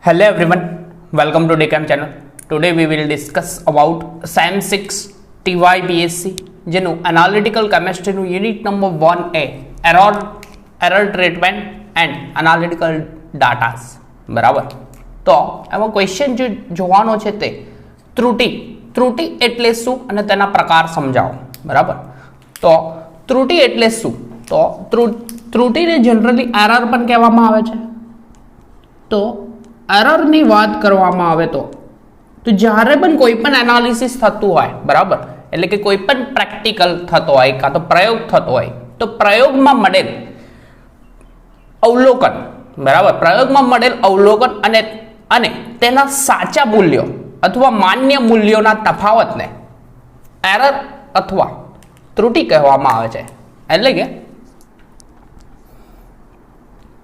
Hello everyone, welcome to DCAM channel. Today we will discuss about SEM 6 TYBSc જેનું analytical chemistry નું unit number 1A error treatment and analytical data. બરાબર, તો એમાં question જે જોવાનો છે તે ત્રુટિ એટલે શું અને તેના પ્રકાર સમજાવો. બરાબર, તો ત્રુટિ એટલે શું? તો ત્રુટિને જનરલી એરર પણ કહેવામાં આવે છે. તો એરરની વાત કરવામાં આવે તો જ્યારે પણ કોઈ પણ એનાલિસિસ થતું હોય, બરાબર, એટલે કે કોઈ પણ પ્રેક્ટિકલ થતો હોય કાં તો પ્રયોગ થતો હોય, તો પ્રયોગમાં મળેલ અવલોકન, બરાબર, પ્રયોગમાં મળેલ અવલોકન અને તેના સાચા મૂલ્યો અથવા માન્ય મૂલ્યોના તફાવતને એરર અથવા ત્રુટિ કહેવામાં આવે છે. એટલે કે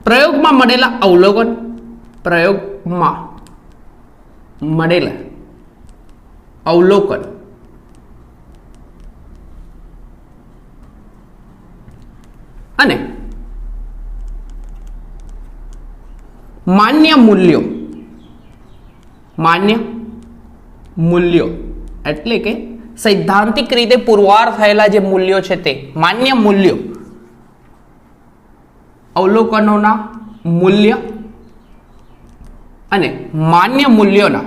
પ્રયોગમાં મળેલા અવલોકન, પ્રયોગમાં મળેલા અવલોકન અને માન્ય મૂલ્યો એટલે કે સૈદ્ધાંતિક રીતે પુરવાર થયેલા જે મૂલ્યો છે તે માન્ય મૂલ્યો, અવલોકનોના મૂલ્ય અને માન્ય મૂલ્યોના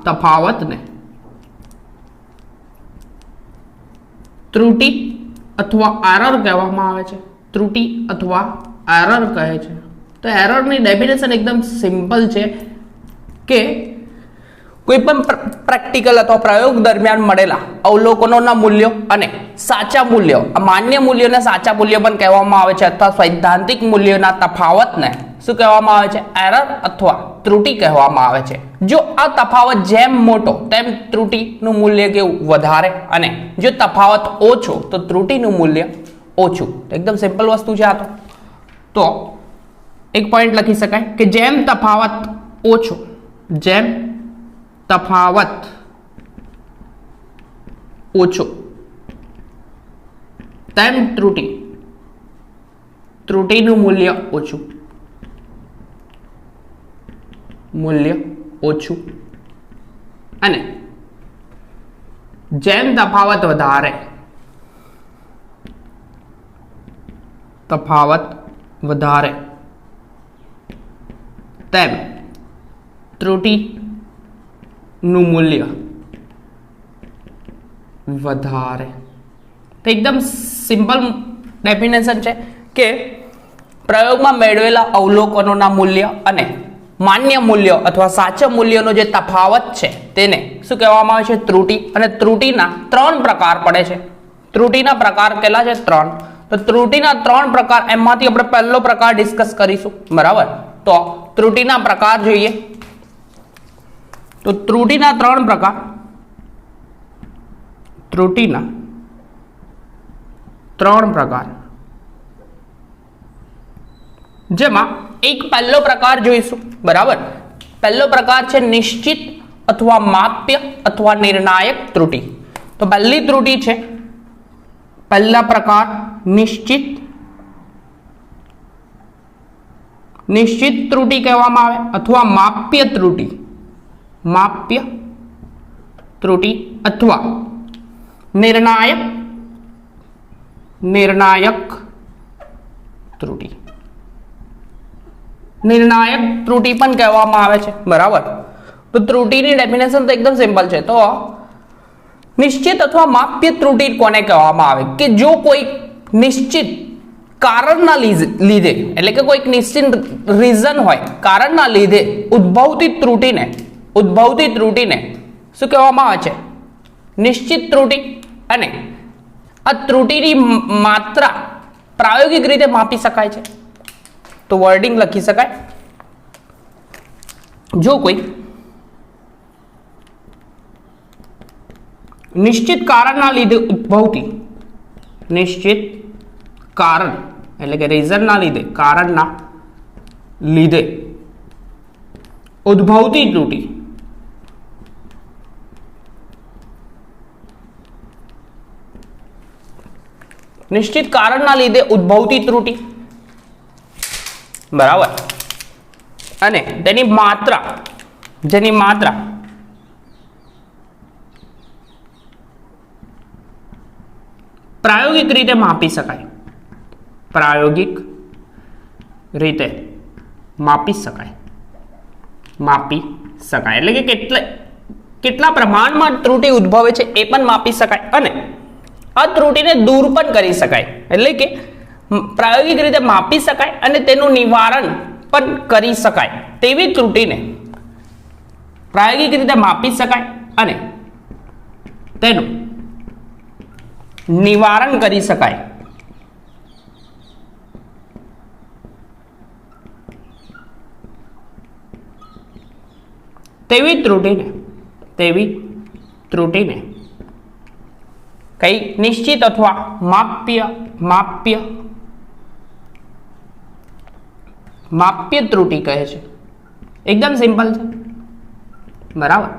તફાવતને ત્રુટિ અથવા એરર કહેવામાં આવે છે. ત્રુટિ અથવા એરર કહે છે. તો એરરની ડેફિનેશન એકદમ સિમ્પલ છે કે કોઈ પણ પ્રેક્ટિકલ અથવા પ્રયોગ દરમિયાન મળેલા અવલોકનોના મૂલ્યો અને સાચા મૂલ્યો, માન્ય મૂલ્યોને સાચા મૂલ્યો પણ કહેવામાં આવે છે, અથવા સૈદ્ધાંતિક મૂલ્યોના તફાવતને શું કહેવામાં આવે છે? એરર અથવા ત્રુટિ કહેવામાં આવે છે. જો આ તફાવત જેમ મોટો તેમ ત્રુટિનું મૂલ્ય કેવું? વધારે, અને જો તફાવત ઓછો તો ત્રુટિનું મૂલ્ય ઓછું. એકદમ સિમ્પલ વસ્તુ છે આ. તો એક પોઈન્ટ લખી શકાય કે જેમ તફાવત ઓછો તેમ ત્રુટિનું મૂલ્ય ઓછું અને જેમ તફાવત વધારે તેમ ત્રુટિનું મૂલ્ય વધારે. તો એકદમ સિમ્પલ ડેફિનેશન છે કે પ્રયોગમાં મેળવેલા અવલોકનોના મૂલ્ય અને માન્ય મૂલ્યો અથવા સાચા મૂલ્યોનો જે તફાવત છે તેને શું કહેવામાં આવે છે? ત્રુટિ. અને ત્રુટિના 3 પ્રકાર પડે છે. ત્રુટિના પ્રકાર કેટલા છે? 3. તો ત્રુટિના 3 પ્રકાર, એમાંથી આપણે પહેલો પ્રકાર ડિસ્કસ કરીશું. બરાબર, તો ત્રુટિના પ્રકાર જોઈએ. તો ત્રુટિના 3 પ્રકાર, જેમાં એક પહેલો પ્રકાર જોઈશું. બરાબર, પહેલો પ્રકાર છે નિશ્ચિત અથવા માપ્ય અથવા નિર્ણાયક ત્રુટિ. તો પહેલી ત્રુટિ છે, પહેલા પ્રકાર નિશ્ચિત ત્રુટિ કહેવામાં આવે અથવા માપ્ય ત્રુટિ અથવા નિર્ણાયક ત્રુટિ. નિર્ણાયક ત્રુટિ પણ કહેવામાં આવે છે. બરાબર, તો ત્રુટિની ડેફિનેશન તો એકદમ સિમ્પલ છે. તો નિશ્ચિત અથવા માપ્ય ત્રુટિ કોને કહેવામાં આવે? કે જો કોઈ નિશ્ચિત કારણના લીધે, એટલે કે કોઈક નિશ્ચિત રીઝન હોય, કારણના લીધે ઉદ્ભવતી ત્રુટિને શું કહેવામાં આવે છે? નિશ્ચિત ત્રુટિ. અને આ ત્રુટિની માત્રા પ્રાયોગિક રીતે માપી શકાય છે. તો વર્ડિંગ લખી શકાય, જો કોઈ નિશ્ચિત કારણના લીધે ઉદ્ભવતી, નિશ્ચિત કારણ એટલે કે રીઝનના લીધે, કારણના લીધે ઉદ્ભવતી ત્રુટિ નિશ્ચિત કારણના લીધે ઉદ્ભવતી ત્રુટિ બરાબર, અને તેની માત્રા, જેની માત્રા પ્રાયોગિક રીતે માપી શકાય, પ્રાયોગિક રીતે માપી શકાય, એટલે કે કેટલા પ્રમાણમાં ત્રુટિ ઉદ્ભવે છે એ પણ માપી શકાય અને આ ત્રુટિને દૂર પણ કરી શકાય, એટલે કે પ્રાયોગિક રીતે માપી શકાય અને તેનું નિવારણ પણ કરી શકાય તેવી ત્રુટિને પ્રાયોગિક રીતે માપી શકાય અને તેનું નિવારણ કરી શકાય તેવી ત્રુટિને કઈ નિશ્ચિત અથવા માપ્ય ત્રુટિ કહે છે. એકદમ સિમ્પલ છે, બરાબર.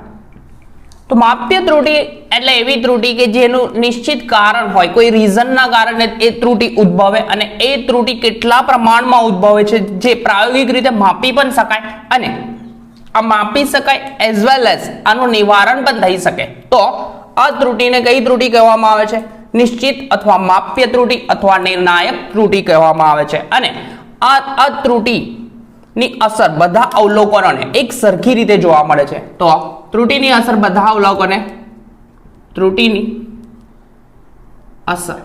તો માપ્ય ત્રુટિ એટલે એવી ત્રુટિ કે જેનું નિશ્ચિત કારણ હોય, કોઈ રીઝનના કારણે એ ત્રુટિ ઉદ્ભવે અને એ ત્રુટિ કેટલા પ્રમાણમાં ઉદ્ભવે છે જે પ્રાયોગિક રીતે માપી પણ શકાય અને આ માપી શકાય એઝ વેલ એઝ આનું નિવારણ પણ થઈ શકે. તો આ ત્રુટિને કઈ ત્રુટિ કહેવામાં આવે છે? નિશ્ચિત અથવા માપ્ય ત્રુટિ અથવા નિર્ણાયક ત્રુટિ કહેવામાં આવે છે. અને આ ત્રુટિની અસર બધા અવલોકનોને એક સરખી રીતે જોવા મળે છે. તો ત્રુટિની અસર બધા અવલોકને, ત્રુટિની અસર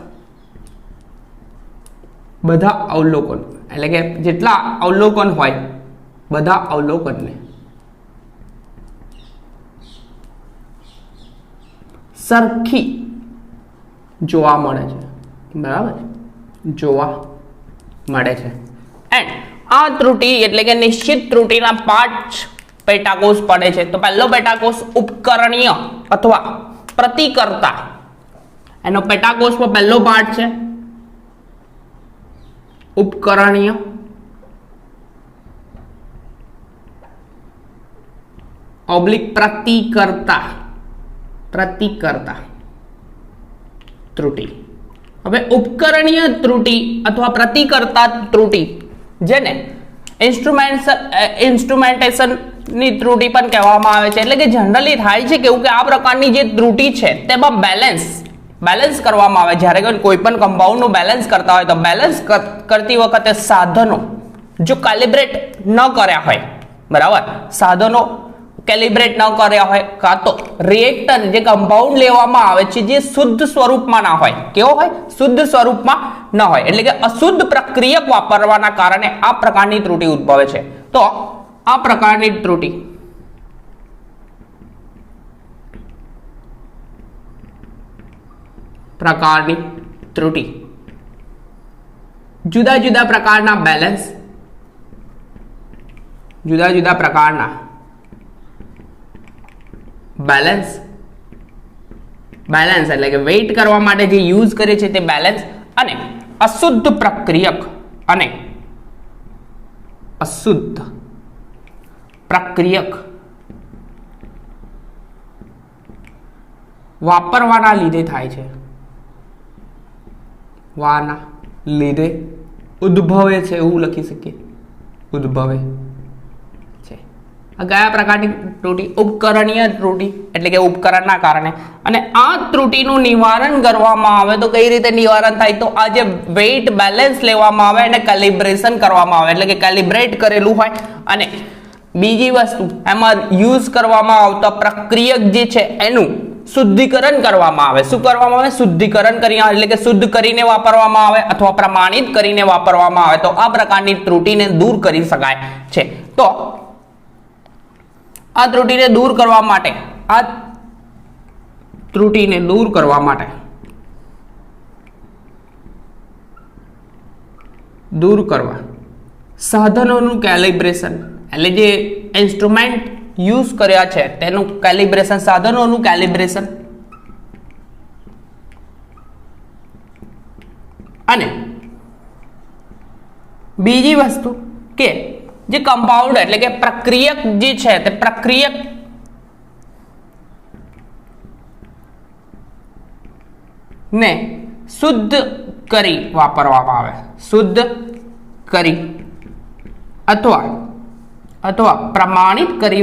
બધા અવલોકન એટલે કે જેટલા અવલોકન હોય બધા અવલોકનને સરખી જોવા મળે છે, બરાબર, જોવા મળે છે. એન્ડ આ ત્રુટિ એટલે કે નિશ્ચિત ત્રુટિના 5 પેટાકોષ પડે છે. તો પહેલો પેટાકોષ ઉપકરણીય અથવા પ્રતિકર્તા, એનો પેટાકોષમાં પહેલો પાર્ટ છે ઉપકરણીય પ્રતિકર્તા ત્રુટિ. હવે ઉપકરણીય ત્રુટિ અથવા પ્રતિકર્તા ત્રુટિ, જેને ઇન્સ્ટ્રુમેન્ટેશન ની ત્રુટિ પણ કહેવામાં આવે છે. એટલે કે જનરલી થાય છે કેવું કે આ પ્રકારની જે ત્રુટિ છે તેમાં બેલેન્સ કરવામાં આવે. જ્યારે કોઈ પણ કમ્પાઉન્ડનું બેલેન્સ કરતા હોય તો બેલેન્સ કરતી વખતે સાધનો જો કેલિબ્રેટ ન કર્યા હોય, બરાબર, સાધનો કેલિબ્રેટ ન કર્યા હોય, કાં તો રિએક્ટર જે કમ્પાઉન્ડ લેવામાં આવે છે જે શુદ્ધ સ્વરૂપમાં ના હોય, કેવો હોય? શુદ્ધ સ્વરૂપમાં ન હોય, એટલે કે અશુદ્ધ પ્રક્રિયક વાપરવાના કારણે આ પ્રકારની ત્રુટિ ઉદ્ભવે છે. તો આ પ્રકારની ત્રુટિ જુદા જુદા પ્રકારના બેલેન્સ એટલે કે વેઇટ કરવા માટે જે યુઝ કરે છે તે બેલેન્સ અને અશુદ્ધ પ્રક્રિયક વાપરવાના લીધે થાય છે, ઉદ્ભવે છે, એવું લખી શકીએ, ઉદ્ભવે છે. આ કયા પ્રકારની ત્રુટિ? ઉપકરણીય ત્રુટિ એટલે કે ઉપકરણના કારણે. અને આ ત્રુટિનું નિવારણ કરવામાં આવે તો કઈ રીતે નિવારણ થાય? તો આ જે વેઇટ બેલેન્સ લેવામાં આવે અને કેલિબ્રેશન કરવામાં આવે, એટલે કે કેલિબ્રેટ કરેલું હોય. અને બીજી વસ્તુ એમાં યુઝ કરવામાં આવતા પ્રક્રિયક જે છે એનું શુદ્ધિકરણ કરવામાં આવે. શું કરવામાં આવે? શુદ્ધિકરણ કરીને, એટલે કે શુદ્ધ કરીને વાપરવામાં આવે અથવા પ્રમાણિત કરીને વાપરવામાં આવે. તો આ પ્રકારની ત્રુટિને દૂર કરી શકાય છે. તો આ ત્રુટિને દૂર કરવા માટે સાધનોનું કેલિબ્રેશન, એટલે જે ઇન્સ્ટ્રુમેન્ટ યુઝ કર્યા છે તેનું કેલિબ્રેશન, સાધનોનું કેલિબ્રેશન અને બીજી વસ્તુ કે જે કમ્પાઉન્ડ એટલે કે પ્રક્રિયક જે છે તે પ્રક્રિયક ને શુદ્ધ કરી વાપરવામાં આવે, શુદ્ધ કરી अथवा प्रमाणित करी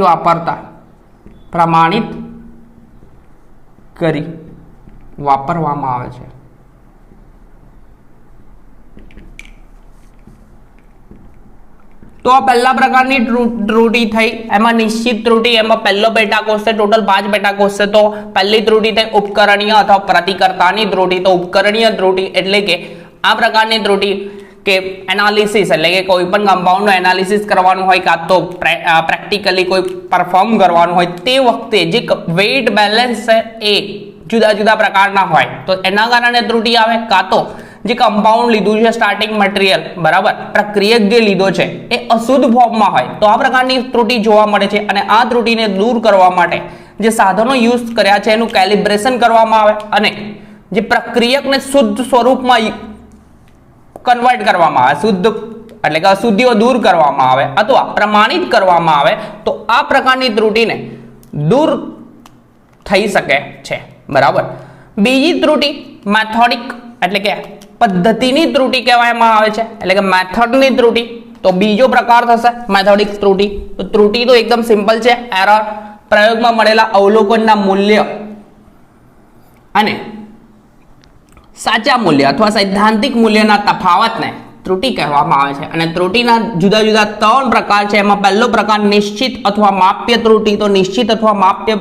वापरवामां आवे छे। तो आ पहला प्रकारनी त्रुटि थई। एमां निश्चित त्रुटि, एमां पहलो पेटा कोष छे, टोटल 5 पेटा कोष छे। तो पहली त्रुटि थई उपकरणीय अथवा प्रतिकर्तानी त्रुटि। तो उपकरणीय त्रुटि एटले के आ प्रकारनी त्रुटि के एनालिसिस एटले के कोई पण कंपाउंड नो एनालिसिस करवानुं होय का तो प्रेक्टिकली कोई परफॉर्म करवानुं होय ते वखते जे वेट बेलेंस छे ए जुदा जुदा प्रकारना होय तो एना कारणे त्रुटि आवे। का तो जे कंपाउंड लीधुं छे स्टार्टिंग मटीरियल बराबर प्रक्रियक जे लीधो छे ए अशुद्ध फॉर्ममां होय तो आ प्रकारनी त्रुटि जोवा मळे छे। अने आ त्रुटिने दूर करवा माटे जे साधनो यूज कर्या छे एनुं केलिब्रेशन करवामां आवे अने जे प्रक्रियकने शुद्ध स्वरूपमां कन्वर्ट करवामां आवे, शुद्ध एटले के अशुद्धिओ दूर करवामां आवे अथवा प्रमाणित करवामां आवे तो आ प्रकारनी त्रुटिने दूर थई शके छे बराबर। बीजी त्रुटि मेथोडिक एटले के पद्धतिनी त्रुटि कहेवामां आवे छे एटले के मेथडनी त्रुटि। तो बीजो प्रकार थशे मेथोडिक त्रुटि। तो त्रुटि तो एकदम सिंपल छे, एरर प्रयोगमां मळेला अवलोकनना मूल्य अने साचा मूल्य अथवा सैद्धांतिक मूल्यना तफावतने त्रुटि कहेवामां आवे छे। अने त्रुटिना जुदा जुदा 3 प्रकार छे। एमां पहलो प्रकार निश्चित अथवा माप्य त्रुटि। तो निश्चित अथवा माप्य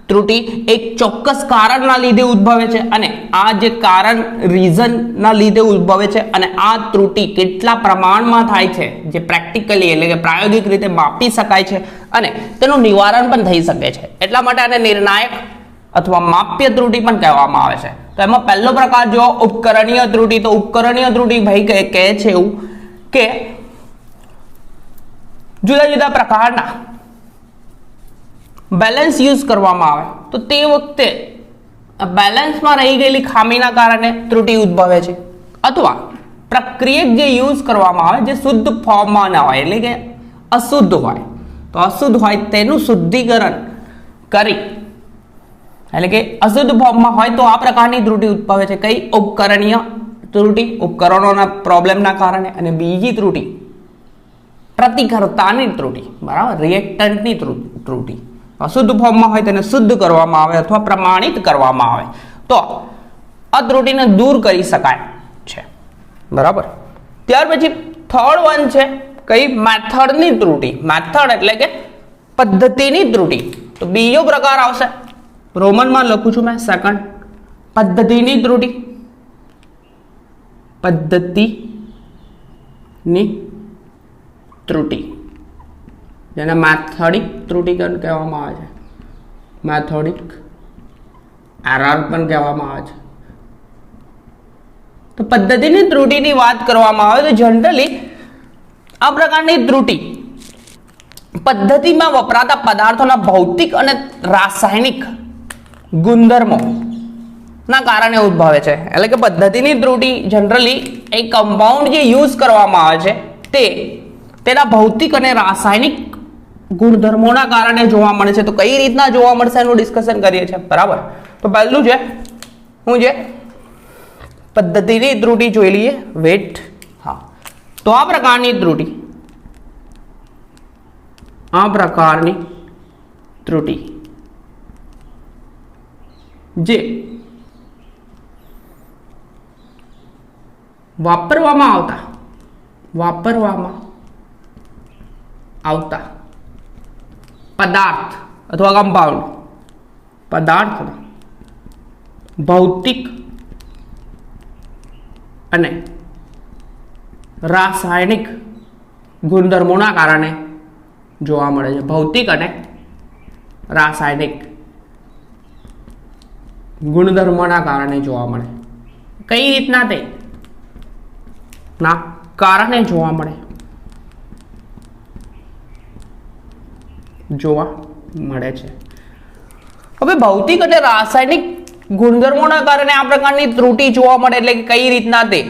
त्रुटि एक चोक्कस कारणना लीधे उद्भवे छे अने आ जे कारण रीजनना लीधे उद्भवे छे अने आ त्रुटि केटला प्रमाणमां थाय छे जे प्रेक्टिकली एटले के प्रायोगिक रीते मापी शकाय छे अने तेनुं निवारण पण थई शके छे। एटला माटे आने निर्णायक अथवा माप्य त्रुटि पण कहेवामां आवे छे। तो एमां पहलो प्रकार जो उपकरणीय त्रुटि। तो उपकरणीय त्रुटि भाई कहे छे एवुं के जुदा जुदा प्रकारना बेलेंस यूज करवामां आवे तो ते वखते बेलेंस में रही गयेली खामीना कारणे त्रुटि उद्भवे छे अथवा प्रक्रियक जे यूज करवामां आवे जे शुद्ध फॉर्म में न होय एटले के अशुद्ध होय तो अशुद्ध होय तेनुं शुद्धिकरण करी एटले के अशुद्ध फॉर्म में होय तो आ प्रकारनी त्रुटि उद्भवे छे। कई उपकरणीय त्रुटि उपकरणोना प्रॉब्लमना कारणे अने बीजी त्रुटि प्रतिकर्तानी त्रुटि बराबर रिएक्टंटनी त्रुटि। अशुद्ध फॉर्म में होय तेने शुद्ध करवामां आवे अथवा प्रमाणित करवामां आवे तो आ त्रुटिने दूर करी शकाय छे बराबर। त्यार पछी थर्ड वन छे कई मेथडनी त्रुटि। मेथड एटले के पद्धतिनी त्रुटि। तो बीजो प्रकार आवशे रोमन में लखुं छुं मैं सेकंड पद्धतिनी त्रुटि। पद्धतिनी त्रुटि जेने मेथोडिक त्रुटि कहेवामां आवे छे, मेथोडिक एरर पण कहेवामां आवे छे। तो पद्धतिनी त्रुटिनी वात करवामां आवे तो जनरली आ प्रकारनी त्रुटि पद्धतिमां वपराता पदार्थोना भौतिक अने रासायनिक गुणधर्मो ना कारणे उद्भवे छे। एटले के पद्धतिनी त्रुटि जनरली एक कंपाउंड जे यूज करवामां आवे छे ते तेना भौतिक अने रासायनिक गुणधर्मोना कारणे जोवा मळे छे। तो कई रीतना जोवा मळशे एनुं डिस्कशन करीए छे बराबर। तो पहेલું છે હું જે पद्धतिनी त्रुटि જોઈ લઈએ वेट। हाँ तो आ प्रकारनी त्रुटि जे वापरवामां आवता पदार्थ अथवा कंपाउंड पदार्थ भौतिक अने रासायनिक गुणधर्मोना कारणे जोवा मळे छे। भौतिक अने रासायनिक गुणधर्मोना कारणे जोवा मळे। कई रीतना ते ना कारणे जोवा मळे जोवा मळे छे। हवे भौतिक अने रासायनिक गुणधर्मोना कारणे आ प्रकारनी त्रुटि जोवा मळे એટલે કે કઈ રીતના તે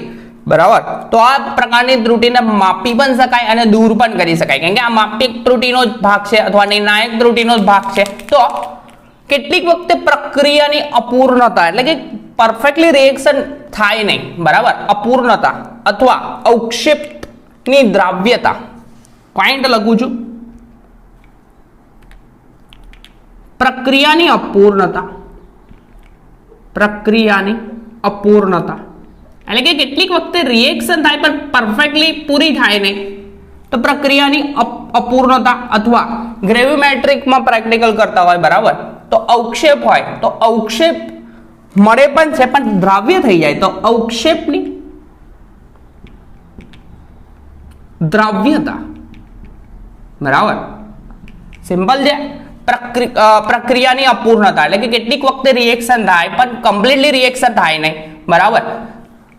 બરાબર। તો આ પ્રકારની ત્રુટિને માપી પણ શકાય અને દૂર પણ કરી શકાય કેમ કે આ માપિક ત્રુટિનો જ ભાગ છે અથવા નિર્ણાયક ત્રુટિનો જ ભાગ છે। તો કેટલીક વખતે પ્રક્રિયાની અપૂર્ણતા એટલે કે પરફેક્ટલી રિએક્શન થાય નહીં બરાબર, અપૂર્ણતા અથવા અવક્ષેપની દ્રાવ્યતા पॉइंट लगू छू प्रक्रियानी अपूर्णता, प्रक्रियानी अपूर्णता એટલે કે કેટલીક વખતે રિએક્શન થાય પણ પરફેક્ટલી પૂરી થાય નહીં, તો પ્રક્રિયાની અપૂર્ણતા અથવા ગ્રેવિમેટ્રિકમાં પ્રેક્ટિકલ કરતા હોય બરાબર, તો અવક્ષેપ હોય તો અવક્ષેપ મળે પણ છે પણ દ્રાવ્ય થઈ જાય તો અવક્ષેપની દ્રાવ્યતા બરાબર, સિમ્પલ છે. પ્રક્રિયાની અપૂર્ણતા એટલે કે કેટલીક વખતે રિએક્શન થાય પણ કમ્પ્લીટલી રિએક્શન થાય નહીં બરાબર,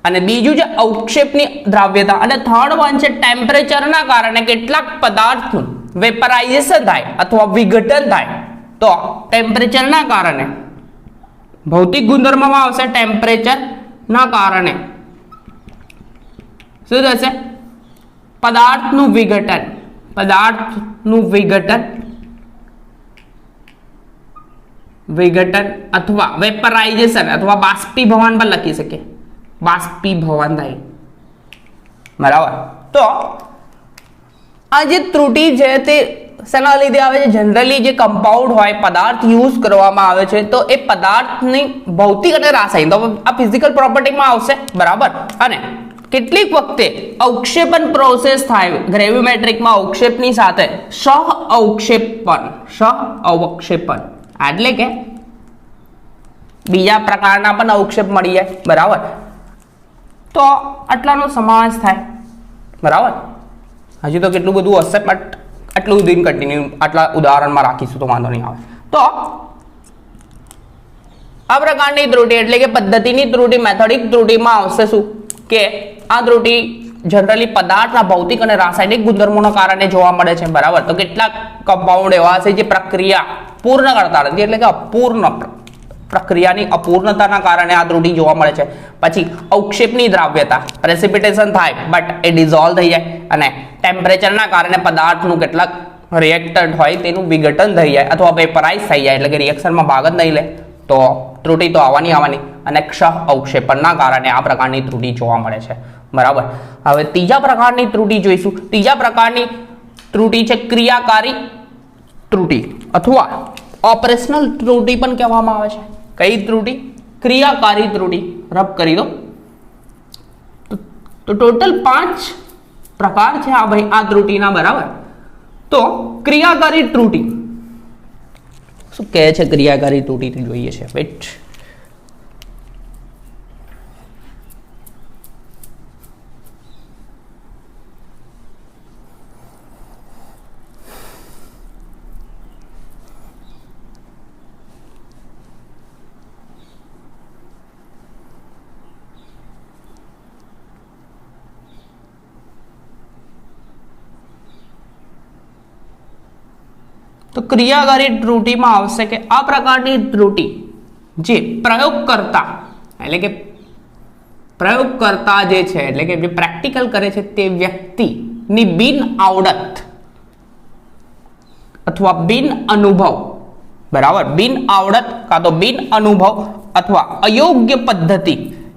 અને બીજું છે અવક્ષેપની દ્રાવ્યતા, અને થર્ડ વન છે ટેમ્પરેચરના કારણે કેટલાક પદાર્થનું વેપરાઇઝેશન થાય અથવા વિઘટન થાય, તો ટેમ્પરેચરના કારણે ભૌતિક ગુણધર્મમાં આવશે ટેમ્પરેચરના કારણે શું થશે પદાર્થનું વિઘટન, પદાર્થનું વિઘટન અથવા વેપરાઇઝેશન અથવા બાષ્પીભવન પણ લખી શકીએ, બાષ્પીભવન થાય બરાબર. તો આ જે ત્રુટિ છે તે શેના લીધે આવે છે? જનરલી જે કમ્પાઉન્ડ હોય પદાર્થ યુઝ કરવામાં આવે છે તો એ પદાર્થની ભૌતિક અને રાસાયણિક, તો આ ફિઝિકલ પ્રોપર્ટીમાં આવશે બરાબર, અને કેટલીક વખતે અવક્ષેપન પ્રોસેસ થાય ગ્રેવિમેટ્રિકમાં અવક્ષેપની સાથે સહ અવક્ષેપન એટલે કે બીજા પ્રકારના પણ અવક્ષેપ મળી જાય બરાબર, તો આટલાનો સમાવેશ થાય બરાબર. હજી તો કેટલું બધું હશે બટ આટલું બધું કન્ટિન્યુ આટલા ઉદાહરણમાં રાખીશું તો વાંધો નહીં આવે. તો આ પ્રકારની ત્રુટિ એટલે કે પદ્ધતિની ત્રુટિ મેથોડિક ત્રુટિમાં આવશે શું કે આ ત્રુટિ જનરલી પદાર્થના ભૌતિક અને રાસાયણિક ગુણધર્મોના કારણે જોવા મળે છે બરાબર. તો કેટલાક કમ્પાઉન્ડ એવા છે જે પ્રક્રિયા પૂર્ણ કરતા નથી એટલે કે અપૂર્ણ પ્રક્રિયાની અપૂર્ણતાના કારણે આ ત્રુટિ જોવા મળે છે. પછી અવક્ષેપની દ્રાવ્યતા પ્રેસિપિટેશન થાય બટ એ ડિઝોલ્વ થઈ જાય, અને ટેમ્પરેચરના કારણે પદાર્થનું કેટલાક રિએક્ટન્ટ હોય તેનું વિઘટન થઈ જાય અથવા વેપરાઇઝ થઈ જાય એટલે કે રિએક્શનમાં ભાગ જ નહીં લે, તો ત્રુટિ તો આવવાની, અને ક્ષ અવક્ષેપણના કારણે આ પ્રકારની ત્રુટિ જોવા મળે છે બરાબર. હવે ત્રીજા પ્રકારની ત્રુટિ જોઈશું. ત્રીજા પ્રકારની ત્રુટિ છે ક્રિયાકારી ત્રુટિ અથવા ઓપરેશનલ ત્રુટિ પણ કહેવામાં આવે છે. કઈ ત્રુટિ? ક્રિયાકારી ત્રુટિ. રબ કરી દો. તો ટોટલ 5 પ્રકાર છે આ ભાઈ આ ત્રુટિના બરાબર. તો ક્રિયાકારી ત્રુટિ શું કહે છે? ક્રિયાકારી ત્રુટિ જોઈએ છે વેટ. તો ક્રિયાકારી ત્રુટિમાં આવશે કે આ પ્રકારની ત્રુટિ જે પ્રયોગકર્તા એટલે કે પ્રયોગકર્તા જે છે એટલે કે જે પ્રેક્ટિકલ કરે છે તે વ્યક્તિની બિન આવડત અથવા બિન અનુભવ બરાબર, બિન આવડત કાં તો બિન અનુભવ અથવા અયોગ્ય પદ્ધતિ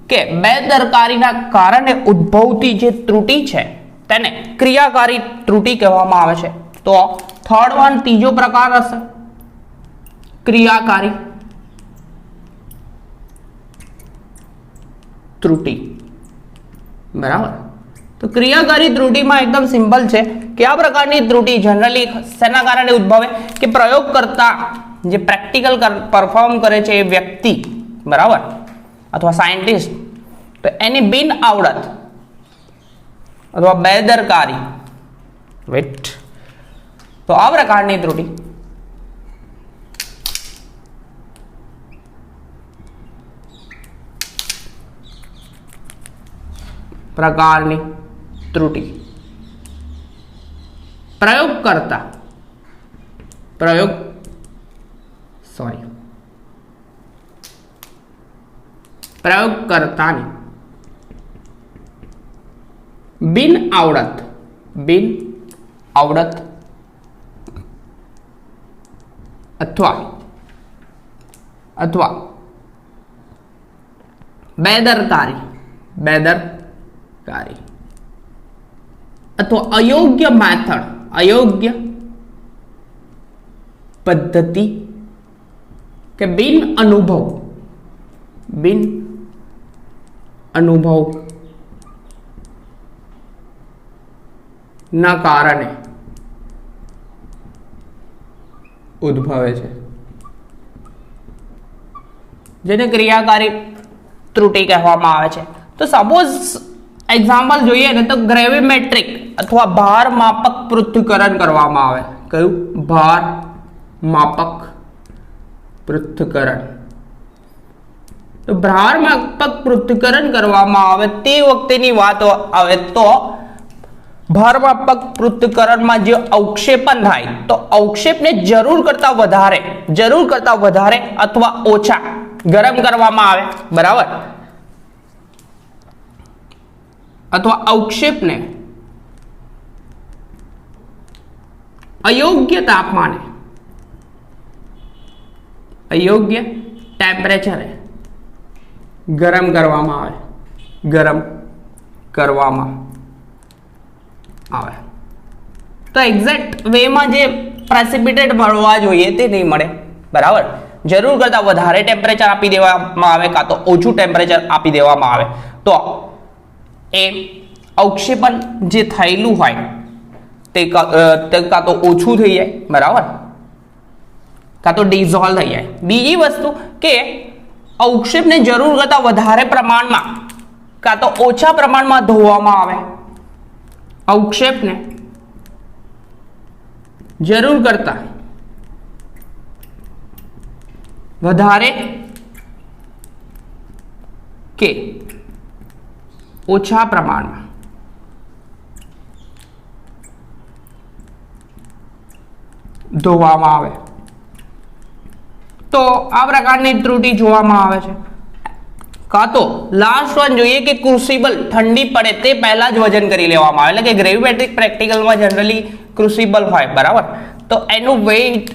કે બેદરકારીના કારણે ઉદ્ભવતી જે ત્રુટિ છે તેને ક્રિયાકારી ત્રુટિ કહેવામાં આવે છે. તો થર્ડ વન ત્રીજો પ્રકાર હશે ક્રિયાકારી ત્રુટિ બરાબર. તો ક્રિયાકારી ત્રુટિમાં એકદમ સિમ્પલ છે કે આ પ્રકારની ત્રુટિ જનરલી શેના કારણે ઉદ્ભવે કે પ્રયોગકર્તા જે પ્રેક્ટિકલ પરફોર્મ કરે છે એ વ્યક્તિ બરાબર અથવા સાયન્ટિસ્ટ, તો એની બિન આવડત અથવા બેદરકારી વેટ, તો આ પ્રકારની ત્રુટિ પ્રકારની ત્રુટિ પ્રયોગકર્તાની બિન આવડત અથવા બેદરકારી અથવા અયોગ્ય મેથડ अयोग्य पद्धति के बिन अनुभव ना कारणे उद्भवे छे, जेने क्रियाकारी त्रुटि कहेवामां आवे छे। तो सपोज एक्जाम्पल જોઈએ ને તો ગ્રેવિમેટ્રિક अथवा भार मापक पृथ્થકરણ કરવામાં આવે। કયું? ભાર मापक पृथ્થકરણ। तो भार मापक पृथ્થકરણ કરવામાં આવે તે વખતેની વાત આવે તો भार मापक पृथ्थकरण में जो अवक्षेपण थाय तो अवक्षेप ने जरूर करता वधारे अथवा ओछा गरम करवामां आवे, बराबर। अथवा अवक्षेप ने अयोग्य तापमाने, अयोग्य टेम्परेचरे गरम करवामां आवे, गरम करवामां आवे। तो एक्जेक्ट वे में जे प्रेसिपिटेट मळवा जोईए ते नहीं मळे, बराबर। जरूर करता वधारे टेम्परेचर आपी देवामां आवे का तो ओछुं टेम्परेचर आपी देवामां आवे तो ए अवक्षेपण जे थयेलुं होय ते का तो ओछुं थई जाय, बराबर, का तो डिसोल्व थई जाय। बीजी वस्तु के अवक्षेप ने जरूर करता वधारे प्रमाण में का तो ओछा प्रमाण में धोवामां आवे। अवक्षेप ने जरूर करता वधारे के ओछा प्रमाण में धोवामां आवे तो आ प्रकारनी त्रुटि जोवामां आवे छे। का तो लास्ट वन જોઈએ કે ક્રુસિબલ ઠંડી પડે તે પહેલા જ વજન કરી લેવામાં આવે, એટલે કે ગ્રેવિમેટ્રિક પ્રેક્ટિકલમાં જનરલી ક્રુસિબલ હોય, બરાબર। તો એનું વેઇટ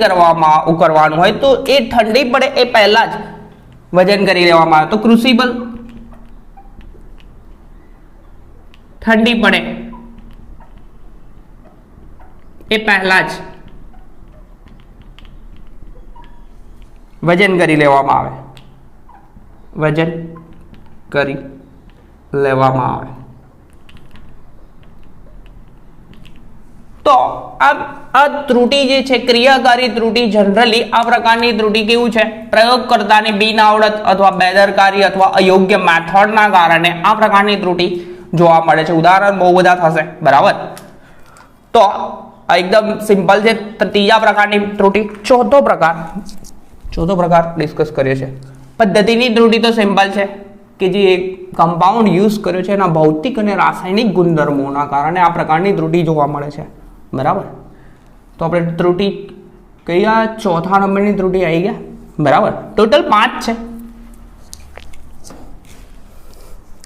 કરવાનું હોય તો એ ઠંડી પડે એ પહેલા જ વજન કરી લેવામાં આવે। તો ક્રુસિબલ ઠંડી પડે એ પહેલા જ વજન કરી લેવામાં આવે, वजन करी लेवामां आवे। तो अब आ त्रुटि जे छे क्रियाकारी त्रुटि जनरली आ प्रकारनी त्रुटि केवुं छे प्रयोगकर्तानी बिन आवडत अथवा बेदरकारी अथवा अयोग्य मेथडना कारणे आ प्रकारनी त्रुटि जोवा मळे छे। उदाहरण बहु बधा थशे, बराबर। तो एकदम सिंपल छे। त्रीजा प्रकारनी त्रुटि। चौथो प्रकार डिस्कस करीए छे। पद्धतिनी त्रुटि तो सिंपल है कि जे कंपाउंड यूज कर्यो छे एना भौतिक अने रासायनिक गुणधर्मोना कारणे आ प्रकारनी त्रुटि जोवा मळे छे, बराबर। तो आपणे त्रुटि कया चौथा नंबरनी त्रुटि आई गया, बराबर। टोटल 5 छे।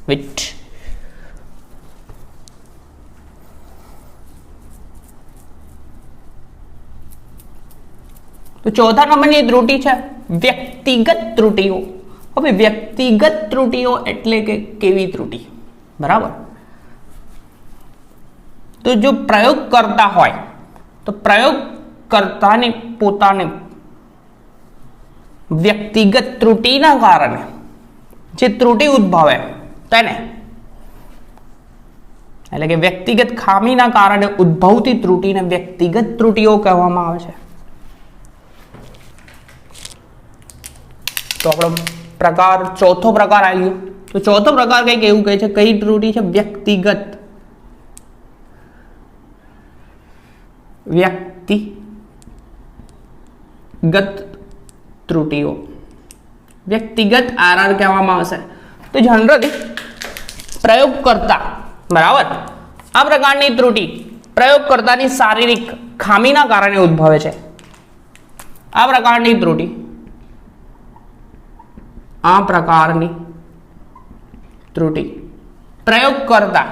विच तो चौथा नंबरनी त्रुटि छे व्यक्तिगत त्रुटिओ। હવે વ્યક્તિગત ત્રુટિઓ એટલે કે કેવી ત્રુટિ, બરાબર। તો જો પ્રયોગ કરતા હોય તો પ્રયોગકર્તાને પોતાને વ્યક્તિગત ત્રુટિના કારણે જે ત્રુટિ ઉદ્ભવે તેને એટલે કે વ્યક્તિગત ખામીના કારણે ઉદ્ભવતી ત્રુટિને વ્યક્તિગત ત્રુટિઓ કહેવામાં આવે છે। तो આપણો प्रकार चौथो प्रकार आई गयो। तो चौथो प्रकार कई केवुं कहे छे कई त्रुटि छे व्यक्तिगत त्रुटिओ, व्यक्तिगत एरर कहेवामां आवशे। तो जनरली प्रयोगकर्ता, बराबर, आ प्रकारनी त्रुटि प्रयोगकर्तानी शारीरिक खामीना कारणे उद्भवे छे। आ प्रकारनी त्रुटि प्रयोग करता,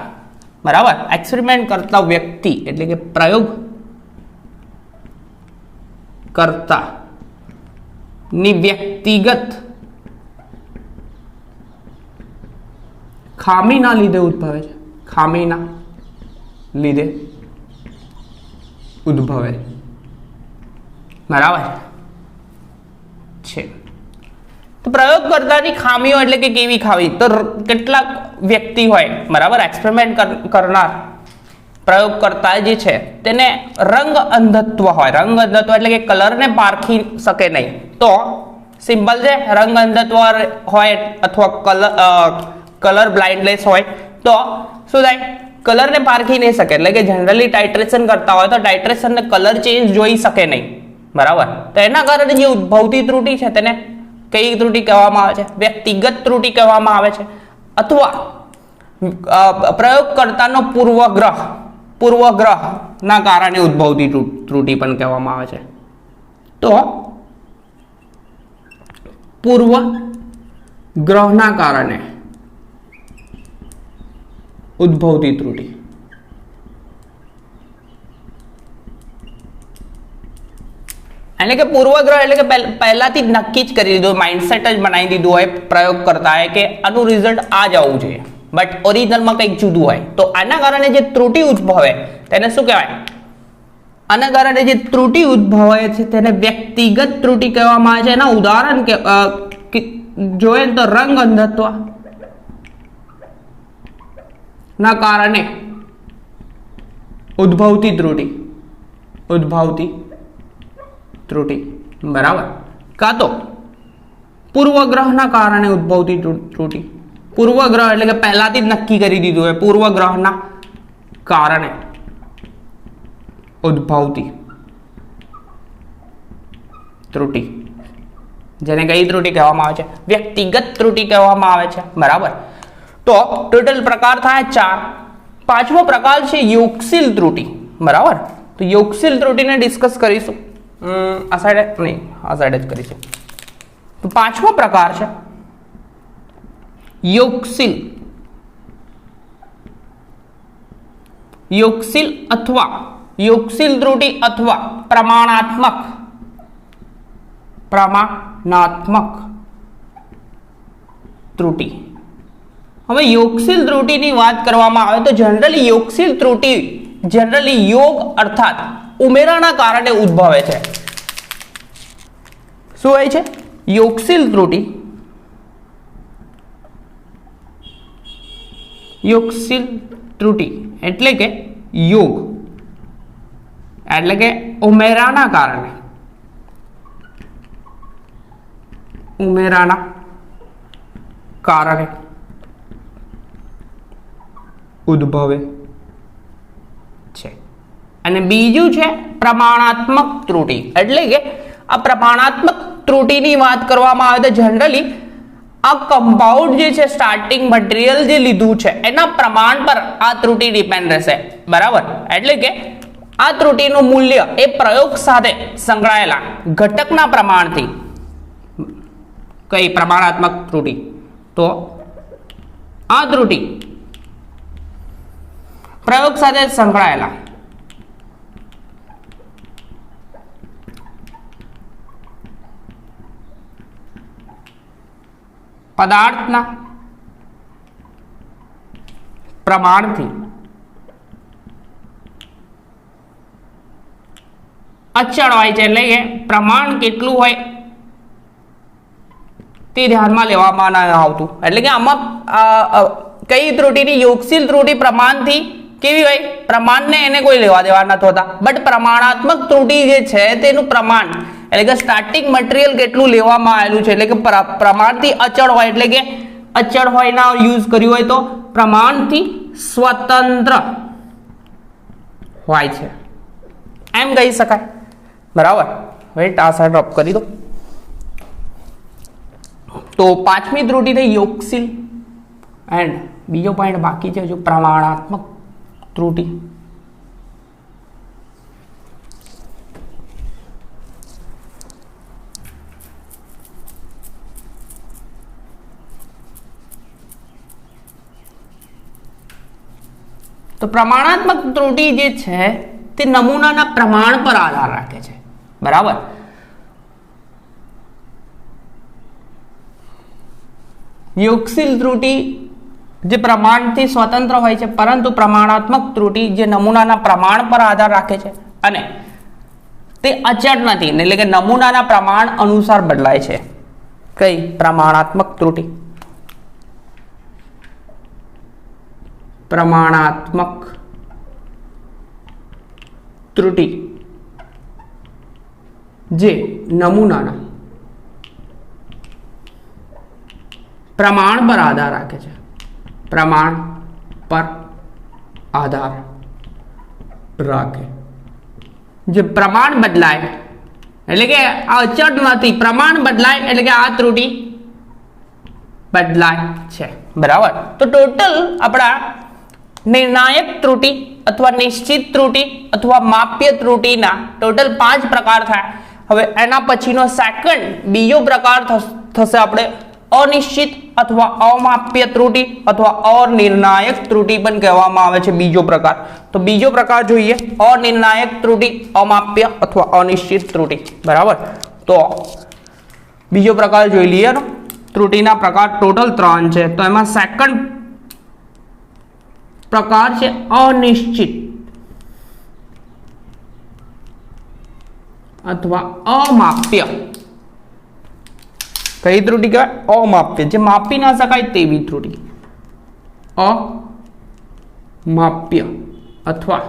बराबर, एक्सपेरिमेंट करता व्यक्ति एटले के प्रयोग करता नी व्यक्तिगत खामीना लीधे उद्भवे छे। खामीना लीधे ઉદ્ભવે, બરાબર છે। તો પ્રયોગકર્તાની ખામીઓ એટલે કે કેવી ખામી, તો કેટલાક વ્યક્તિ હોય, બરાબર, એક્સપેરિમેન્ટ કરનાર પ્રયોગકર્તા જે છે તેને રંગ અંધત્વ હોય। રંગ અંધત્વ એટલે કે કલરને પારખી શકે નહીં। તો સિમ્પલ છે, રંગ અંધત્વ હોય અથવા કલર બ્લાઇન્ડનેસ હોય તો શું થાય, કલરને પારખી નહીં શકે, એટલે કે જનરલી ટાઇટ્રેશન કરતા હોય તો ટાઇટ્રેશન ને કલર ચેન્જ જોઈ શકે નહીં, બરાબર। તો એના કારણે જે ઉદ્ભવતી ત્રુટિ છે તેને કઈ ત્રુટિ કહેવામાં આવે છે, વ્યક્તિગત ત્રુટિ કહેવામાં આવે છે, અથવા પ્રયોગકર્તાનો પૂર્વગ્રહ ના કારણે ઉદ્ભવતી ત્રુટિ પણ કહેવામાં આવે છે। તો પૂર્વગ્રહના કારણે ઉદ્ભવતી ત્રુટિ, એટલે કે પૂર્વગ્રહ એટલે કે પહેલાથી જ નક્કી જ કરી દીધું, માઇન્ડસેટ જ બનાવી દીધું હોય પ્રયોગ કરતા હોય કે આનું રિઝલ્ટ આ જ આવવું જોઈએ, બટ ઓરિજિનલમાં કંઈક જુદું હોય। તો આના કારણે જે ત્રુટિ ઉદ્ભવે તેને શું કહેવાય, આના કારણે જે ત્રુટિ ઉદ્ભવે છે તેને વ્યક્તિગત ત્રુટિ કહેવામાં આવે છે। એના ઉદાહરણ જોઈએ તો રંગ અંધત્વ ના કારણે ઉદ્ભવતી ત્રુટિ, બરાબર, કાં તો પૂર્વગ્રહના કારણે ઉદ્ભવતી ત્રુટિ। પૂર્વગ્રહ એટલે કે પહેલાથી જ નક્કી કરી દીધું હોય, પૂર્વગ્રહના કારણે ઉદ્ભવતી ત્રુટિ, જેને કઈ ત્રુટિ કહેવામાં આવે છે, વ્યક્તિગત ત્રુટિ કહેવામાં આવે છે, બરાબર। તો ટોટલ પ્રકાર થાય 4। પાંચમો પ્રકાર છે યોગશીલ ત્રુટિ, બરાબર। તો યોગશીલ ત્રુટિને ડિસ્કસ કરીશું, આ સાઈડ નહીં, આ સાઈડ જ કરીશું। તો પાંચમો પ્રકાર છે યોગશીલ ત્રુટિ અથવા પ્રમાણાત્મક ત્રુટિ। હવે યોગશીલ ત્રુટિની વાત કરવામાં આવે તો જનરલી યોગશીલ ત્રુટિ યોગ અર્થાત ઉમેરાના કારણે ઉદ્ભવે છે। શું હોય છે યોગશીલ ત્રુટિ એટલે કે યોગ એટલે કે ઉમેરાના કારણે ઉદ્ભવે છે। અને બીજું છે પ્રમાણાત્મક ત્રુટિ, એટલે કે આ પ્રમાણાત્મક ત્રુટિની વાત કરવામાં આવે તો જનરલી આ કમ્પાઉન્ડ જે છે, સ્ટાર્ટિંગ મટીરિયલ જે લીધું છે એના પ્રમાણ પર આ ત્રુટિ ડિપેન્ડ રહેશે, બરાબર। એટલે કે આ ત્રુટિનું મૂલ્ય એ પ્રયોગ સાથે સંકળાયેલા ઘટકના પ્રમાણથી, કઈ પ્રમાણાત્મક ત્રુટિ, તો આ ત્રુટિ પ્રયોગ સાથે સંકળાયેલા પદાર્થના પ્રમાણથી અચળ હોય છે, એટલે કે પ્રમાણ કેટલું હોય તે ધ્યાનમાં લેવામાં ન આવતું। એટલે કે આમાં કઈ ત્રુટિની યોગશીલ ત્રુટિ પ્રમાણથી કેવી હોય, પ્રમાણને એને કોઈ લેવા દેવા નથી હોતા, બટ પ્રમાણાત્મક ત્રુટિ જે છે તેનું પ્રમાણ એટલે કે સ્ટાર્ટિંગ મટીરિયલ કેટલું લેવામાં આવેલું છે, એટલે કે પ્રમાણથી અચળ હોય, એટલે કે અચળ હોય ના યુઝ કર્યું હોય તો પ્રમાણથી સ્વતંત્ર હોય છે એમ કહી શકાય, બરાબર। વેટ, આ સાઈડ ડ્રોપ કરી દો। તો પાંચમી ત્રુટિ થઈ યોગશીલ, એન્ડ બીજો પોઈન્ટ બાકી છે જો પ્રમાણાત્મક ત્રુટિ। તો પ્રમાણાત્મક ત્રુટિ જે છે તે નમૂનાના પ્રમાણ પર આધાર રાખે છે, બરાબર। યોગશીલ ત્રુટિ જે પ્રમાણથી સ્વતંત્ર હોય છે, પરંતુ પ્રમાણાત્મક ત્રુટિ જે નમૂનાના પ્રમાણ પર આધાર રાખે છે, અને તે અચળ નથી, એટલે કે નમૂનાના પ્રમાણ અનુસાર બદલાય છે. કઈ? પ્રમાણાત્મક ત્રુટિ. પ્રમાણાત્મક ત્રુટિ જે નમૂનાના પ્રમાણ પર આધાર રાખે છે. પ્રમાણ પર આધાર રાખે. જે પ્રમાણ બદલાય એટલે કે આ અચળ નથી, પ્રમાણ બદલાય એટલે કે આ ત્રુટિ બદલાય છે. બરાબર. તો ટોટલ આપણા નિર્ણાયક ત્રુટિ અથવા નિશ્ચિત ત્રુટિ અથવા માપ્ય ત્રુટિના ટોટલ 5 પ્રકાર થાય. હવે એના પછીનો સેકન્ડ બીજો પ્રકાર થશે આપણે અનિશ્ચિત અથવા અમાપ્ય ત્રુટિ અથવા અનિર્ણાયક ત્રુટિ પણ કહેવામાં આવે છે બીજો પ્રકાર. તો બીજો પ્રકાર જોઈએ, અનિર્ણાયક ત્રુટિ, અમાપ્ય અથવા અનિશ્ચિત ત્રુટિ. બરાબર. તો બીજો પ્રકાર જોઈ લઈએ. ત્રુટિના પ્રકાર ટોટલ 3 છે. તો એમાં સેકન્ડ પ્રકાર છે અનિશ્ચિત અથવા અમાપ્ય. કઈ ત્રુટિ કહેવાય? અમાપ્ય, જે માપી ના શકાય તેવી ત્રુટિ. અમાપ્ય અથવા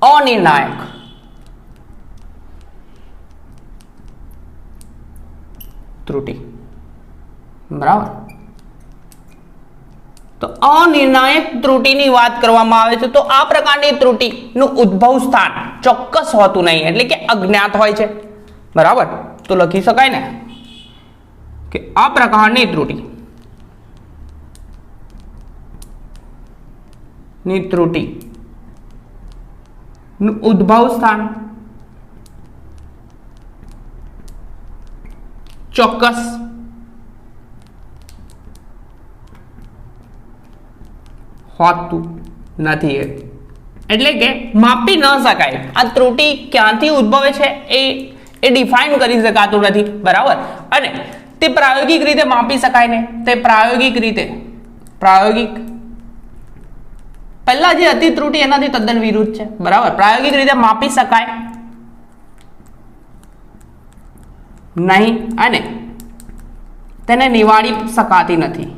અનિર્ણાયક ત્રુટિ. બરાબર. તો અનિર્ણાયક ત્રુટિની વાત કરવામાં આવે છે તો આ પ્રકારની ત્રુટિનું ઉદ્ભવ સ્થાન ચોક્કસ હોતું નહીં, એટલે કે અજ્ઞાત હોય છે. બરાબર. તો લખી શકાય ને કે આ પ્રકારની ત્રુટિ નું ઉદ્ભવ સ્થાન ચોક્કસ હોતું નથી, એટલે કે માપી ન શકાય. આ ત્રુટિ ક્યાંથી ઉદ્ભવે છે એ ડિફાઇન કરી શકાતું નથી. બરાબર. અને તે પ્રાયોગિક રીતે માપી શકાય ને, તે પ્રાયોગિક પહેલા જે હતી ત્રુટિ એનાથી તદ્દન વિરુદ્ધ છે. બરાબર. પ્રાયોગિક રીતે માપી શકાય નહીં અને તેને નિવારી શકાતી નથી.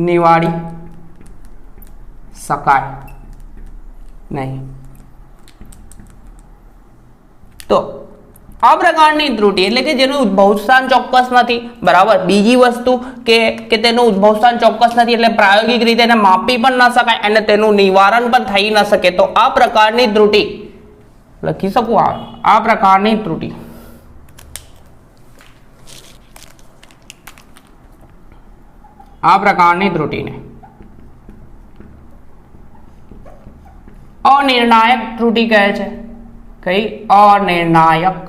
નિવારી શકાય નહીં. તો આ પ્રકારની ત્રુટિ એટલે કે જેનું ઉદ્ભવ સ્થાન ચોક્કસ નથી. બરાબર. બીજી વસ્તુ કે તેનું ઉદ્ભવ સ્થાન ચોક્કસ નથી એટલે પ્રાયોગિક રીતે એને માપી પણ ન શકાય અને તેનું નિવારણ પણ થઈ ન શકે. તો આ પ્રકારની ત્રુટિ લખી શકું. આ પ્રકારની ત્રુટિ ત્રુટિને અનિર્ણાયક ત્રુટિ કહે છે. કઈ? અનિર્ણાયક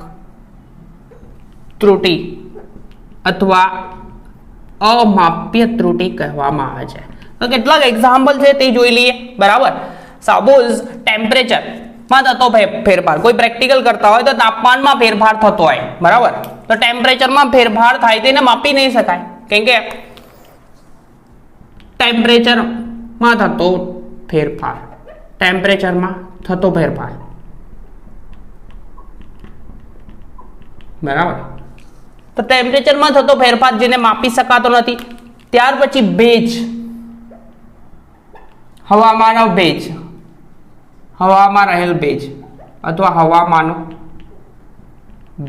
ત્રુટિ અથવા અમાપ્ય ત્રુટિ કહેવામાં આવે છે. તો કેટલાક એક્ઝામ્પલ છે તે જોઈ લઈએ. બરાબર. સપોઝ ટેમ્પરેચરમાં થતો ફેરફાર, કોઈ પ્રેક્ટિકલ કરતા હોય તો તાપમાનમાં ફેરફાર થતો હોય. બરાબર. તો ટેમ્પરેચરમાં ફેરફાર થાય તેને માપી નહીં શકાય, કેમ કે ટેમ્પરેચરમાં થતો ફેરફાર બરાબર. તો ટેમ્પરેચરમાં થતો ફેરફાર જેને માપી શકાતો નથી. ત્યાર પછી ભેજ, હવામાં રહેલ ભેજ અથવા હવામાનો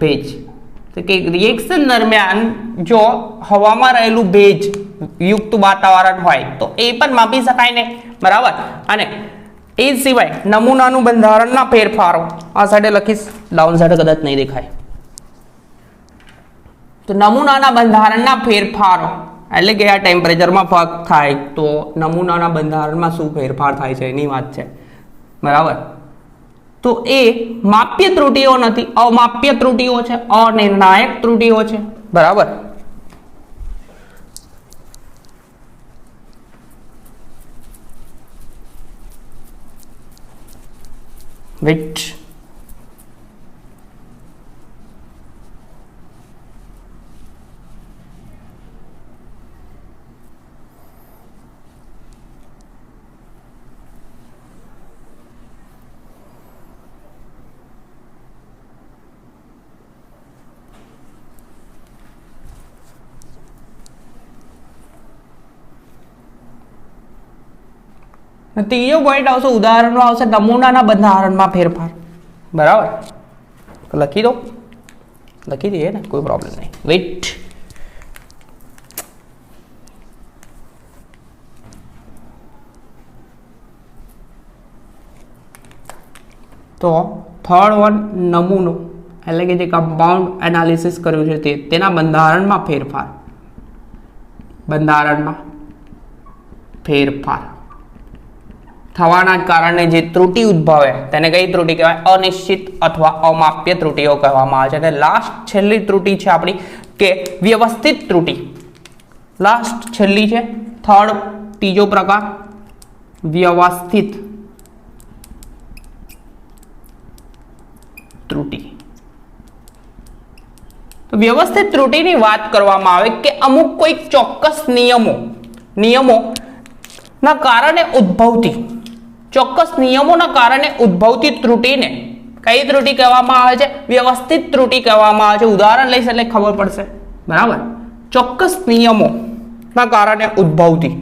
ભેજ. તો કે રિએક્શન દરમિયાન જો હવામાં રહેલું ભેજ યુક્ત વાતાવરણ હોય તો એ પણ માપી શકાય ને. બરાબર. અને એ સિવાય નમૂનાનું બંધારણના ફેરફારો, આ સાઈડે લખીશ, ડાઉન સાઈડે કદાચ નહીં દેખાય. તો નમૂનાના બંધારણના ફેરફારો એટલે કે આ ટેમ્પરેચરમાં ફરક થાય તો નમૂનાના બંધારણમાં શું ફેરફાર થાય છે એની વાત છે. બરાબર. તો એ માપ્ય ત્રુટિઓ નથી, અમાપ્ય ત્રુટિઓ છે, અનિર્ણાયક ત્રુટિઓ છે. બરાબર. which ત્રીજો પોઈન્ટ આવશે ઉદાહરણમાં આવશે નમૂનાના બંધારણમાં ફેરફાર. બરાબર, તો લખી દો, લખી દઈએ ને, કોઈ પ્રોબ્લેમ નહીં. વેઇટ, તો થર્ડ વન નમૂનો એટલે કે જે કમ્પાઉન્ડ એનાલિસિસ કર્યું છે તેના બંધારણમાં ફેરફાર. બંધારણમાં ફેરફાર થવાના કારણે જે ત્રુટિ ઉદ્ભવે તેને કઈ ત્રુટિ કહેવાય? અનિશ્ચિત અથવા અમાપ્ય ત્રુટિઓ કહેવામાં આવે છે. અને લાસ્ટ છેલ્લી ત્રુટિ છે આપણી કે વ્યવસ્થિત ત્રુટિ. લાસ્ટ છેલ્લી છે થર્ડ, ત્રીજો પ્રકાર વ્યવસ્થિત ત્રુટિ. તો વ્યવસ્થિત ત્રુટિની વાત કરવામાં આવે કે અમુક કોઈ ચોક્કસ નિયમોના કારણે ઉદ્ભવતી ત્રુટિને કઈ ત્રુટિ કહેવામાં આવે છે? વ્યવસ્થિત ત્રુટિ કહેવામાં આવે છે. ઉદાહરણ લઈશ એટલે ખબર પડશે. બરાબર, ચોક્કસ નિયમોના કારણે ઉદ્ભવતી,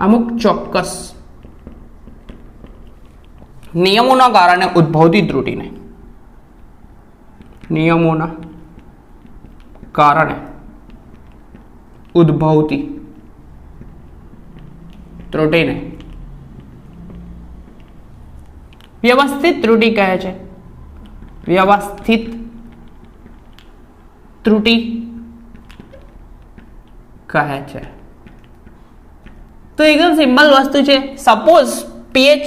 અમુક ચોક્કસ નિયમોના કારણે ઉદ્ભવતી ત્રુટિને, નિયમોના કારણે ઉદ્ભવતી ત્રુટિને વ્યવસ્થિત ત્રુટિ કહે છે. વ્યવસ્થિત ત્રુટિ કહે છે. તો એકદમ સિમ્પલ વસ્તુ છે. સપોઝ પીએચ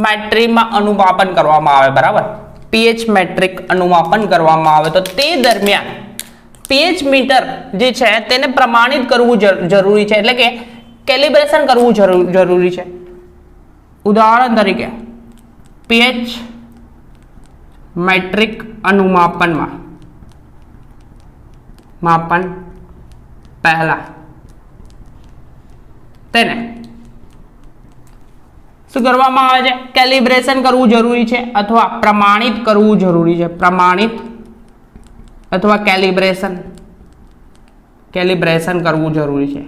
મેટ્રિકમાં અનુમાપન કરવામાં આવે. બરાબર, પીએચ મેટ્રિક અનુમાપન કરવામાં આવે તો તે દરમિયાન પીએચ મીટર જે છે તેને પ્રમાણિત કરવું જરૂરી છે, એટલે કે કેલિબ્રેશન કરવું જરૂરી છે. ઉદાહરણ તરીકે પીએચ મેટ્રિક અનુમાપનમાં માપન પહેલા તેને શું કરવામાં આવે છે? કેલિબ્રેશન કરવું જરૂરી છે અથવા પ્રમાણિત કરવું જરૂરી છે. પ્રમાણિત અથવા કેલિબ્રેશન કરવું જરૂરી છે.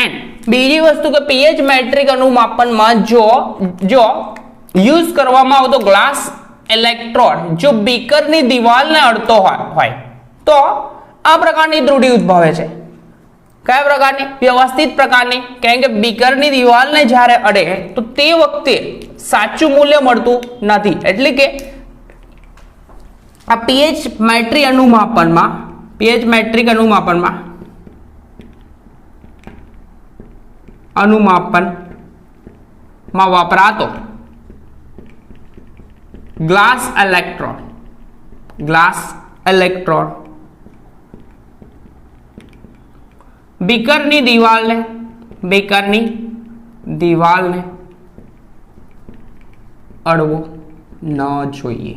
એન્ડ બીજી વસ્તુ કે પીએચ મેટ્રિક અનુમાપનમાં જો યુઝ કરવામાં આવતો ગ્લાસ ઇલેક્ટ્રોડ જો બીકરની દિવાલને અડતો હોય તો આ પ્રકારની ત્રુટિ ઉદ્ભવે છે. કયા પ્રકારની? વ્યવસ્થિત પ્રકારની. કારણ કે બીકરની દિવાલને જ્યારે અડે તો તે વખતે સાચું મૂલ્ય મળતું નથી. એટલે કે આ પીએચ મેટ્રિક અનુમાપનમાં વપરાતો ગ્લાસ ઇલેક્ટ્રોડ બીકરની દિવાલને અડવો ન જોઈએ.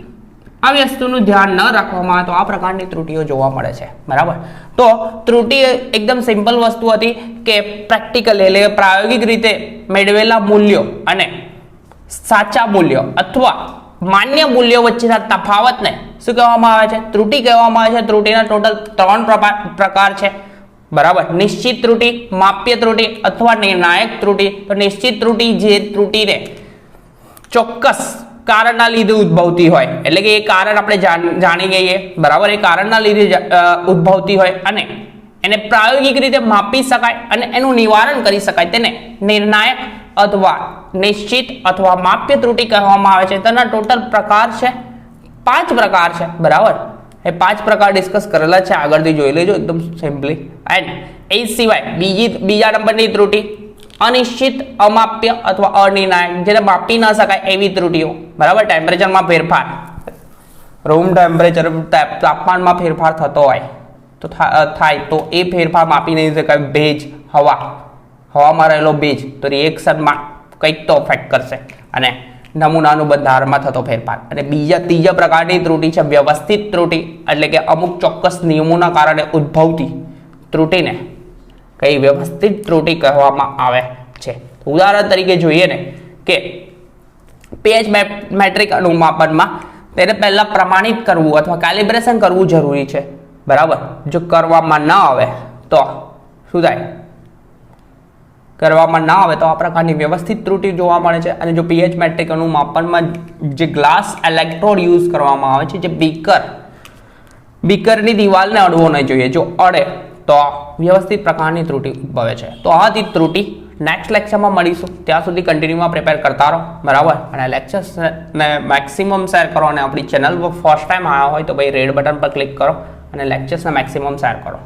આ વસ્તુનું ધ્યાન ન રાખવામાં આવે તો આ પ્રકારની ત્રુટિઓ જોવા મળે છે. બરાબર, તો ત્રુટિ એકદમ સિમ્પલ વસ્તુ હતી કે પ્રેક્ટિકલ એટલે પ્રાયોગિક રીતે મેળવેલા મૂલ્યો અને સાચા મૂલ્યો અથવા માન્ય મૂલ્યો વચ્ચેના તફાવતને શું કહેવામાં આવે છે? ત્રુટિ કહેવામાં આવે છે. ત્રુટિના ટોટલ 3 પ્રકાર છે. બરાબર, નિશ્ચિત ત્રુટિ, માપ્ય ત્રુટિ અથવા નિર્ણાયક ત્રુટિ. તો નિશ્ચિત ત્રુટિ જે ત્રુટિને ચોક્કસ કારણના લીધે ઉદ્ભવતી હોય, એટલે કે એ કારણ આપણે જાણી ગઈએ. બરાબર, એ કારણના લીધે ઉદ્ભવતી હોય અને એને પ્રાયોગિક રીતે માપી શકાય અને એનું નિવારણ કરી શકાય, તેને નિર્ણાયક અથવા નિશ્ચિત અથવા માપ્ય ત્રુટિ કહેવામાં આવે છે. તેના ટોટલ પ્રકાર છે 5 પ્રકાર છે. બરાબર, એ 5 પ્રકાર ડિસ્કસ કરેલા છે, આગળથી જોઈ લેજો એકદમ સિમ્પલી. એન્ડ એ સિવાય બીજા નંબરની ત્રુટિ અનિશ્ચિત, અમાપ્ય અથવા અનિર્ણાયક, જેને માપી ન શકાય એવી ત્રુટિઓ. બરાબર, ટેમ્પરેચરમાં ફેરફાર, રૂમ ટેમ્પરેચર તાપમાનમાં ફેરફાર થતો હોય તો થાય તો એ ફેરફાર માપી નહીં શકાય. ભેજ, હવામાં રહેલો ભેજ તો રિએક્શનમાં કંઈક તો અફેક્ટ કરશે અને નમૂનાનું બંધારણમાં થતો ફેરફાર. અને ત્રીજા પ્રકારની ત્રુટિ છે વ્યવસ્થિત ત્રુટિ, એટલે કે અમુક ચોક્કસ નિયમોના કારણે ઉદ્ભવતી ત્રુટિને કઈ વ્યવસ્થિત ત્રુટિ કહેવામાં આવે છે. ઉદાહરણ તરીકે જોઈએ ને કે પીએચ મેટ્રિક અનુમાપનમાં તેને પહેલાં પ્રમાણિત કરવું અથવા કેલિબ્રેશન કરવું જરૂરી છે, બરાબર. જો કરવામાં ના આવે તો શું થાય? કરવામાં ના આવે તો આ પ્રકારની વ્યવસ્થિત ત્રુટિ જોવા મળે છે. અને જો પીએચ મેટ્રિક અનુમાપનમાં જે ગ્લાસ ઇલેક્ટ્રોડ યુઝ કરવામાં આવે છે, જે બીકરની દિવાલને અડવો નહીં જોઈએ. જો અડે તો વ્યવસ્થિત પ્રકારની ત્રુટિ ઉદ્ભવે છે. તો આ હતી ત્રુટિ. નેક્સ્ટ લેક્ચરમાં મળીશું. ત્યાં સુધી કન્ટિન્યુમાં પ્રિપેર કરતા રહો, બરાબર. અને લેક્ચર્સને મેક્સિમમ શેર કરો. અને આપણી ચેનલ પર ફર્સ્ટ ટાઈમ આવ્યા હોય તો ભાઈ રેડ બટન પર ક્લિક કરો અને લેક્ચર્સને મેક્સિમમ શેર કરો.